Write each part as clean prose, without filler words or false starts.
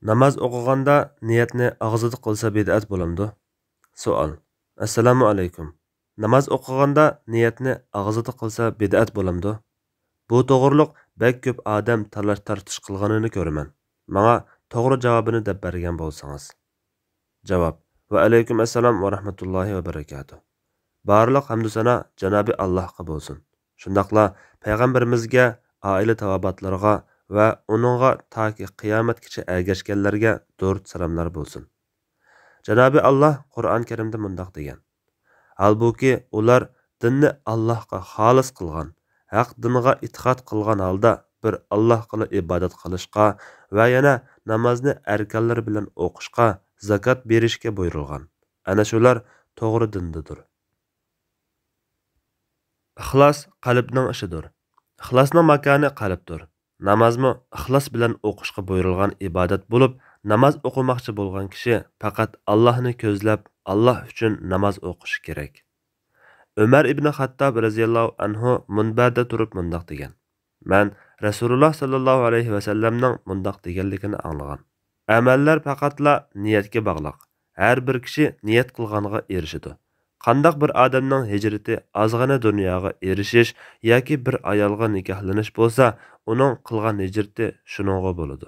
Namoz o'qiganda niyatni og'zida qilsa bid'at bo'lamdi? Savol. Assalomu alaykum. Namoz o'qiganda niyatni og'zida qilsa bid'at bo'lamdi? Bu to'g'riliq bek ko'p odam talash tartish qilganini ko'raman. Menga to'g'ri javobini deb bergan bo'lsangiz. Javob. Va alaykum assalom va rahmatullohi va barakatuh. Barliq hamdu sana Janobi Allohga bo'lsin. Shundaqla payg'ambarimizga, oila tavobatlarga va uningga toki qiyomatgacha ergashganlarga durud salomlar bo'lsin. Janobi Alloh Qur'on Karimda mundaq degan: Halbuki ular dinni Allohga xolis qilgan, haq dinga itoat qilgan holda bir Allohga ibodat qilishga va yana namozni arkonlar bilan o'qishga, zakot berishga buyurilgan. Ana shular to'g'ri dindidir. İxlas qalbning ishidir. İxlasning makoni qalbdir. Namozmi ixlos bilan o'qishga buyurilgan ibodat bo'lib, namoz o'qimoqchi bo'lgan kishi faqat Allohni ko'zlab, Alloh uchun namoz o'qishi kerak. Umar ibn Xattob radhiyallohu anhu munbarda turib mundaq degan: "Men Rasululloh sallallohu alayhi va sallamning mundaq deganligini anglagan. Amallar faqatla niyatga bog'liq. Har bir kishi niyat qilganiga erishadi. Qandaq bir odamning hijrati ozg'ina dunyoga erishish yoki bir ayolga nikohlanish bo'lsa, uning qilgan hijrati shuningga bo'ladi."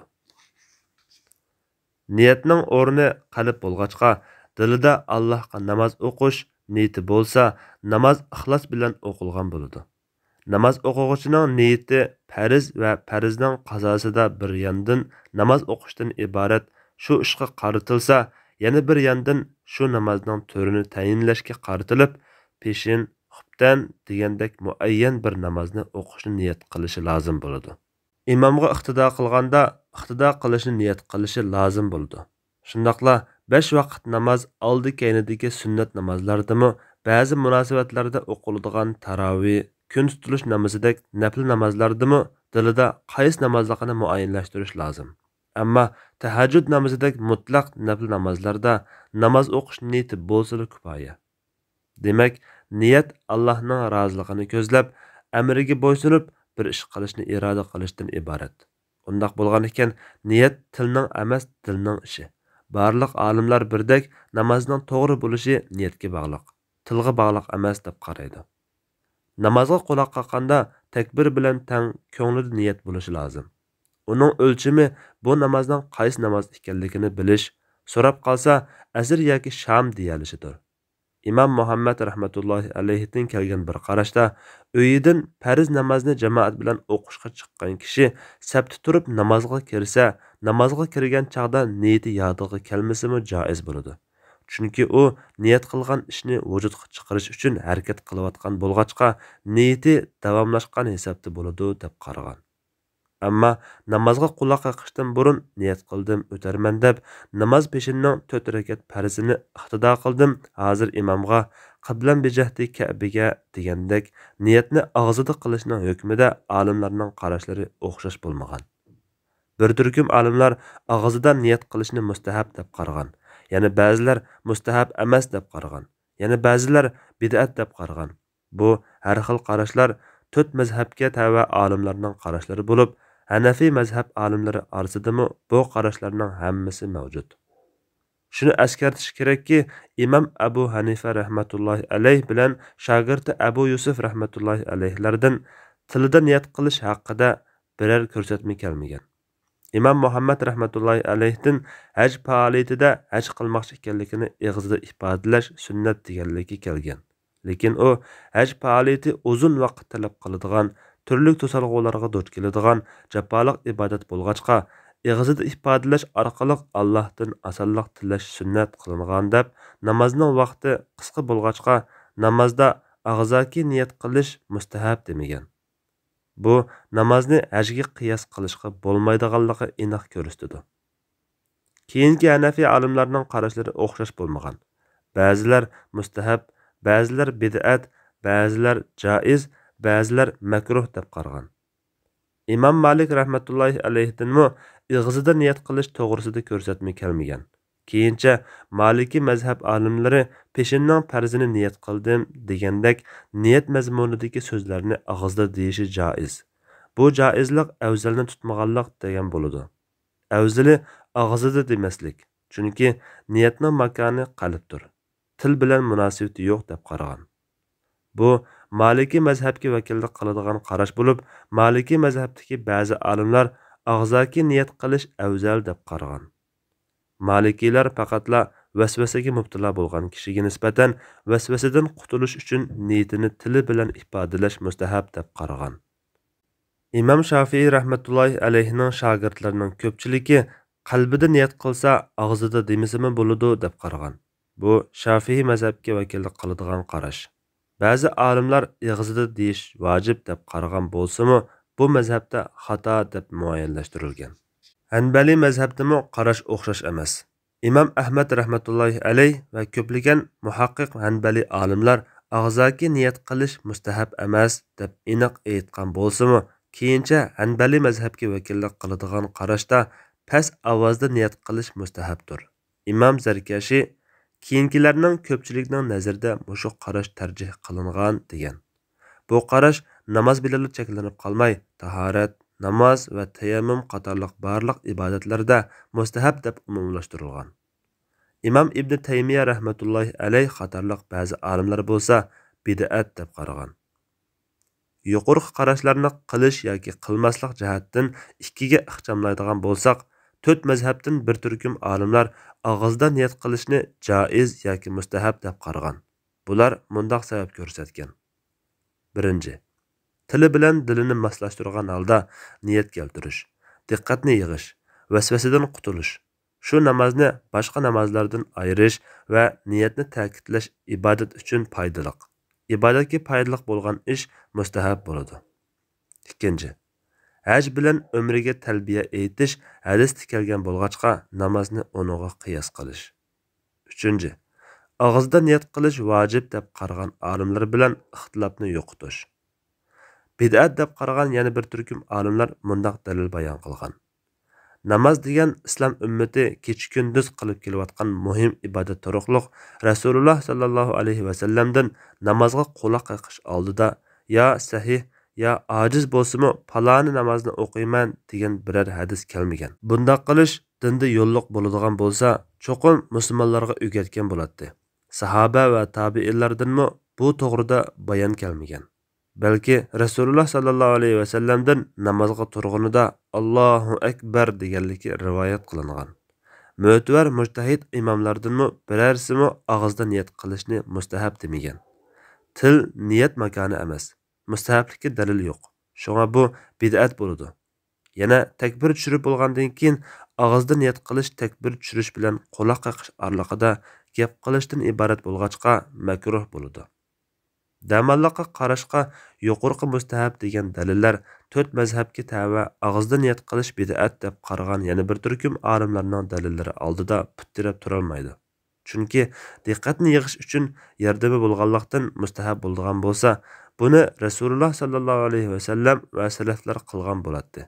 Niyatning o'rni qalb bo'lg'achqa, dilida Allohga namoz o'qish niyati bo'lsa, namoz ixlos bilan o'qilgan bo'ladi. Namoz o'quvchining niyati farz va farzning qazosida bir yandan namoz o'qishdan iborat shu ishga qaratilsa, yana bir yandan shu namozning turini tayinlashga qaratilib, peshin, xubtan degandek muayyan bir namozni o'qishni niyat qilishi lozim bo'ladi. Imomga iqtido qilganda iqtido qilishni niyat qilishi lozim bo'ladi. Shundaqla 5 vaqt namoz oldi keynidagi sunnat namozlardimi ba'zi munosabatlarda o'qiladigan tarovih, kun tutilish namozidek nafl namozlardimi dilida qaysi namozligini muayyanlashtirish lozim. Ammo tahajjud namozidek mutlaq nafl namozlarda namoz o'qish niyati bo'lsa kifoya. Demak, niyat Allohning roziligini ko'zlab, amriga bo'ysunib bir ish qilishni iroda qilishdan iborat. Undaq bo'lgan ekan, niyat tilning emas, dilning ishi. Barliq olimlar birdek namozning to'g'ri bo'lishi niyatga bog'liq, tilga bog'liq emas deb qaraydi. Namozga quloq qoqqanda takbir bilan tang ko'nglida niyat bo'lishi lozim. Uning o'lchimi bu namozning qaysi namoz ekanligini bilish, so'rab qolsa asr yoki sham deyilishidir. İmam Muhammad rahmatullohi alayhidan kelgan bir qarashda uyidan farz namozni jamoat bilan o'qishga chiqqan kishi sabti turib namozga kirsa, namozga kirgan chaqda niyati yodiga kelmasimi joiz bo'ladi. Chunki u niyat qilgan ishni vujudga chiqarish uchun harakat qilayotgan bo'lg'achqa, niyati davomlashgan hisobda bo'ladi deb qaragan. Ammo namozga quloq qoqishdan burun niyat qildim, o'tarman deb namoz peshinning 4 rakat farzini iqtido qildim. Hozir imomga qiblam bijahdi Ka'baga degandek niyatni og'zida qilishning hukmida olimlarning qarashlari o'xshash bo'lmagan. Bir turkum olimlar og'zida niyat qilishni mustahab deb qaragan. Yana ba'zilar mustahab emas deb qaragan. Yana ba'zilar bid'at deb qaragan. Bu har xil qarashlar 4 mazhabga tava olimlarning qarashlari bo'lib, Hanafi mazhab olimlari orasidami bu qarashlarning hammasi mavjud. Shuni eskartish kerakki, Imom Abu Hanifa rahmatullohi alayh bilan shogirdi Abu Yusuf rahmatullohi alayhlardan tilida niyat qilish haqida biror ko'rsatma kelmagan. Imom Muhammad rahmatullohi alayhdan haj faoliyatida haj qilmoqchi ekanligini og'zida ifodalash sunnat deganligi kelgan. Lekin u haj faoliyati uzun vaqt talab qiladigan, turli to'salg'ularga duch keladigan jafoliq ibodat bo'lg'achqa, og'zida ifodalash orqali Allohdan osonlik tilash sunnat qilingan deb, namozning vaqti qisqa bo'lg'achqa, namozda og'zaki niyat qilish mustahab demagan. Bu namozni hajga qiyos qilishga bo'lmaydiganligi aniq ko'rsatadi. Keyingi Hanafi olimlarning qarashlari o'xshash bo'lmagan. Ba'zilar mustahab, ba'zilar bid'at, ba'zilar joiz, ba'zilar makruh deb qaragan. Imom Malik rahmatullohi alayhidanmi ig'zida niyat qilish to'g'risida ko'rsatma kelmagan. Keyincha Maliki mazhab olimlari peshinning farzini niyat qildim degandek niyat mazmunidagi so'zlarni og'izda deyishi joiz. Bu joizlik afzalni tutmaganlik degan bo'ladi. Avzili og'zida demaslik. Chunki niyatning makoni qalbdir. Til bilan munosabati yo'q deb qaragan. Bu Maliki mazhabga vakillik qiladigan qarash bo'lib, Maliki mazhabdagi ba'zi olimlar og'zaki niyat qilish afzal deb qaragan. Malikiylar faqatla vasvasaga mubtalo bo'lgan kishiga nisbatan vasvasadan qutulish uchun niyatini tili bilan ifodalash mustahab deb qaragan. İmam Şafii rahmetullohi alayhining shogirdlarining ko'pchiligi qalbida niyat qilsa, og'zida demasimi bo'ladi deb qaragan. Bu Şafii mazhabga vakillik qiladigan qarash. Ba'zi olimlar og'zida deyish vojib deb qaragan bo'lsa-mu, bu mazhabda xato deb muayyanlashtirilgan. Hanbali mazhabdami qarash o'xshash emas. İmam Ahmad rahmetullohi alayh va ko'plagan muhaqqiq Hanbali olimlar og'zaki niyat qilish mustahab emas deb aniq aytgan bo'lsa-mu, keyincha Hanbali mazhabga vakillik qiladigan qarashda past ovozda niyat qilish mustahabdir. İmam Zarkashi keyingilarning ko'pchilikning nazarida mushu qarash tarjih qilingan degan. Bu qarash namoz bilan cheklanib qolmay, tahorat, namoz va tayammum qatorliq barliq ibodatlarda mustahab deb umumlashtirilgan. İmam İbn Taymiya rahmetullohi alayh qatorliq ba'zi olimlar bo'lsa, bid'at deb qaragan. Yuqorqi qarashlarni qilish yoki qilmaslik jihatdan ikkiga ixchamlaydigan bo'lsak, to'rt mazhabdan bir turkum olimlar og'izda niyat qilishni joiz yoki mustahab deb qaragan. Bular mundaq sabab ko'rsatgan. Birinchi, tili bilan dilini moslashtirgan holda niyat keltirish, diqqatni yig'ish, vasvasadan qutulish. Shu namozni boshqa namozlardan ayirish va niyatni ta'kidlash ibodat uchun foydali. Ibodatga foydali bo'lgan ish mustahab bo'ladi. Ikkinchi, haj bilan umriga talbiya aytish hadisda kelgan bo'lg'achqa namozni unuga qiyos qilish. Uchinchi, og'izda niyat qilish vojib deb qaragan olimlar bilan ixtilofni yo'qotish. Bid'at deb qaragan yana bir turkum olimlar mundaq dalil bayon qilgan. Namoz degan islom ummati kecha-kunduz qilib kelayotgan muhim ibodat turuqliq Rasululloh sallallohu alayhi va sallamdan namozga quloq qoqish oldida yo sahih yo ojiz bo'lsa-mu faloni namozni o'qiyman degan biror hadis kelmagan. Bundaq qilish dinda yo'lliq bo'ladigan bo'lsa, cho'qim musulmonlarga o'rgatgan bo'ladi. Sahoba va tabiinlardanmi bu to'g'rida bayon kelmagan. Balki Rasululloh sallallohu alayhi va sallamdan namozga turg'unida Allohu akbar deganligi rivoyat qilingan. Mu'tabar mujtahid imomlardanmi birarsimi og'izda niyat qilishni mustahab demagan. Til niyat makoni emas. Mustahablikka dalil yo'q. Shunga bu bid'at bo'ladi. Yana takbir tushirib bo'lgandan keyin og'izda niyat qilish takbir tushirish bilan quloq qoqish oraliqida gap qilishdan iborat bo'lg'achqa makruh bo'ladi. Damalliqqa qarashqa yuqorqi mustahab degan dalillar to'rt mazhabga tava og'izda niyat qilish bid'at deb qaragan yana bir turkum olimlarning dalillari oldida puttirab turolmaydi. Chunki diqqatni yig'ish uchun yordami bo'lganlikdan mustahab bo'lgan bo'lsa, buni Rasululloh sallallohu alayhi va sallam va salaflar qilgan bo'ladi.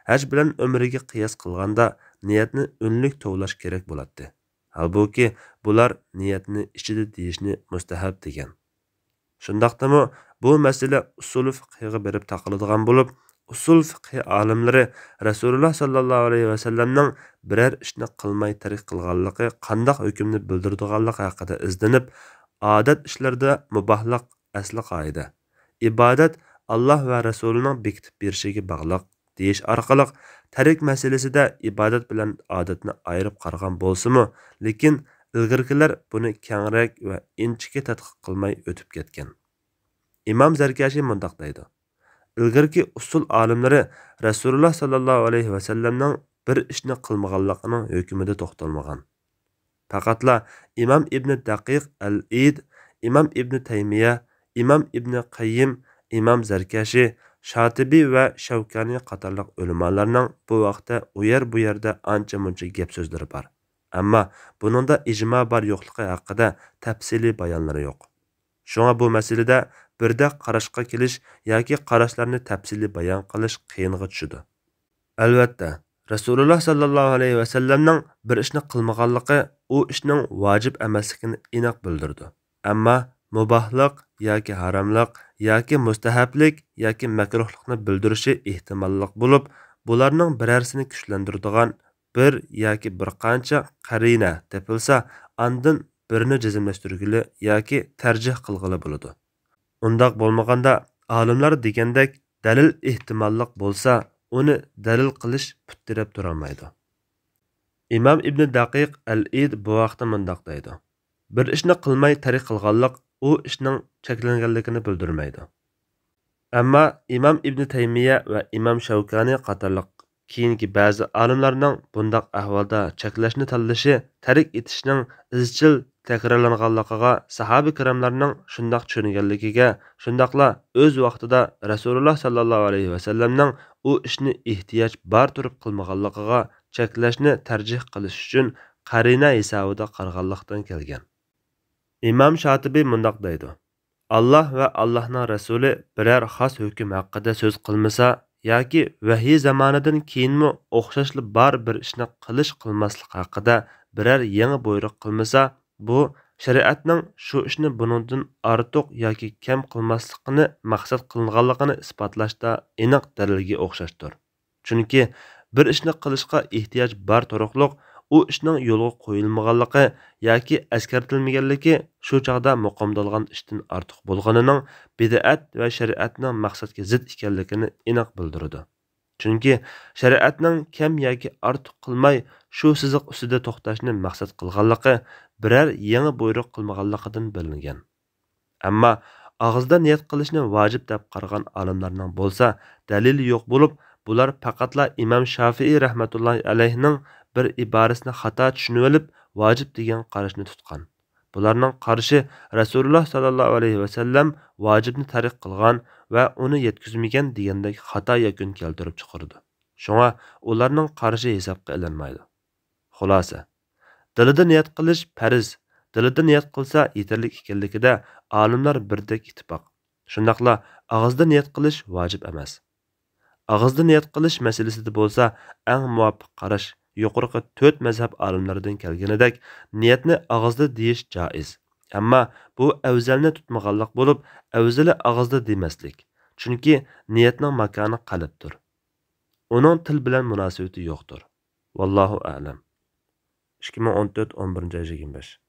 Haj bilan umriga qiyos qilganda niyatni unlik tovlash kerak bo'ladi. Halbuki bular niyatni ichida deyishni mustahab degan. Shundaqdimi bu masala usul fiqhiga berib taqiladigan bo'lib, usul fiqhi olimlari Rasululloh sallallohu alayhi va sallamning biror ishni qilmay tark qilganligi qanday hukmni bildiradiganligi haqida izlanib, odat ishlarda mubohlik asli qoida. Ibodat Alloh va Rasulining bekitib berishiga bog'liq deyish orqali tark masalasida ibodat bilan odatni ayirib qaragan bo'lsa-mu, lekin ilgirkilar buni kengroq va inchikka tadqiq qilmay o'tib ketgan. İmam Zarkashi mundaq deydi. Ilgirki usul olimlari Rasululloh sallallohu alayhi va sallamning bir ishni qilmaganligining hukmida to'xtalmagan. Faqatla İmam İbn Daqiq al-Id, İmam İbn Taymiya, İmam İbn Qayyim, İmam Zarkashi, Shatibi va Shavkani qatorliq ulamolarning bu vaqtda u yerda ancha-muncha gap so'zlari bor. Ammo buningda ijmo bor yo'qligi haqida tafsiliy bayonlari yo'q. Shunga bu masalada birda qarashqa kelish yoki qarashlarni tafsiliy bayon qilish qiyinga tushadi. Albatta, Rasululloh sallallohu alayhi va sallamning bir ishni qilmaganligi u ishning vojib emasligini aniq bildirdi. Ammo mubohlik yoki haromlik yoki mustahablik yoki makruhlikni bildirishi ehtimolliq bo'lib, bularning birarsini kuchlantiradigan, bir yoki bir qancha qarina topilsa, andin birini jazmlashtirgili yoki tarjih qilg'ili bo'ladi. Undaq bo'lmaganda, olimlar degandek dalil ehtimolliq bo'lsa, uni dalil qilish puttirab turolmaydi. İmam İbn Daqiq al-Id bu vaqtda mundaq deydi. Bir ishni qilmay tariq qilganlik u ishning cheklanganligini bildirmaydi. Ammo İmam İbn Taymiya va İmam Shavkani qatorliq keyingi ba'zi olimlarning bundaq ahvolda cheklashni tanlashi tariq etishning izchil takrorlanganligiga, sahoba kiramlarning shundoq tushunganligiga, shundoqla o'z vaqtida Rasululloh sallallohu alayhi vasallamning u ishni ehtiyoj bor turib qilmaganligiga cheklashni tarjih qilish uchun qarina hisobida qarag'anlikdan kelgan. İmam Shotibiy mundoq deydi. Allah va Allohning rasuli biror xos hukm haqida so'z qilmasa yoki vahiy zamonidan keyinmi o'xshashli bor bir ishni qilish qilmaslik haqida biror yangi buyruq qilmasa, bu shariatning shu ishni buningdan ortiq yoki kam qilmaslikni maqsad qilinganligini isbotlashda aniq dalilga o'xshashdir. Chunki bir ishni qilishga ehtiyoj bor turuqliq u ishning yo'lga qo'yilmaganligi yoki askartilmaganligi shu chog'da muqomdalgan ishdan ortiq bo'lganining bid'at va shariatning maqsadga zid ekanligini aniq bildiradi. Chunki shariatning kam yoki ortiq qilmay shu siziq ustida to'xtashni maqsad qilganligi biror yangi buyruq qilmaganligidan bilingan. Ammo og'izda niyat qilishni vojib deb qaragan olimlarning bo'lsa, dalili yo'q bo'lib, bular faqatla İmam Shafi'i rahmatullohi alayhining bir iborasini xato tushunib olib, vojib degan qarashni tutgan. Bularning qarashi Rasululloh sallallohu alayhi vasallam vojibni tariq qilgan va uni yetkazmagan degandek xato yakun keltirib chiqardi. Shunga ularning qarashi hisobga olinmaydi. Xulosa: dilida niyat qilish farz, dilida niyat qilsa yetarli ekanligida olimlar birdek ittifoq. Shundaqla og'izda niyat qilish vojib emas. Og'izda niyat qilish masalasida bo'lsa, eng muvofiq qarash yuqorqi 4 mazhab olimlaridan kelganidek, niyatni og'izda deyish joiz. Ammo bu afzalni tutmaganlik bo'lib, afzali og'izda demaslik. Chunki niyatning makoni qalbdir. Uning til bilan munosabati yo'qdir. Vallohu a'lam. 2014-11-25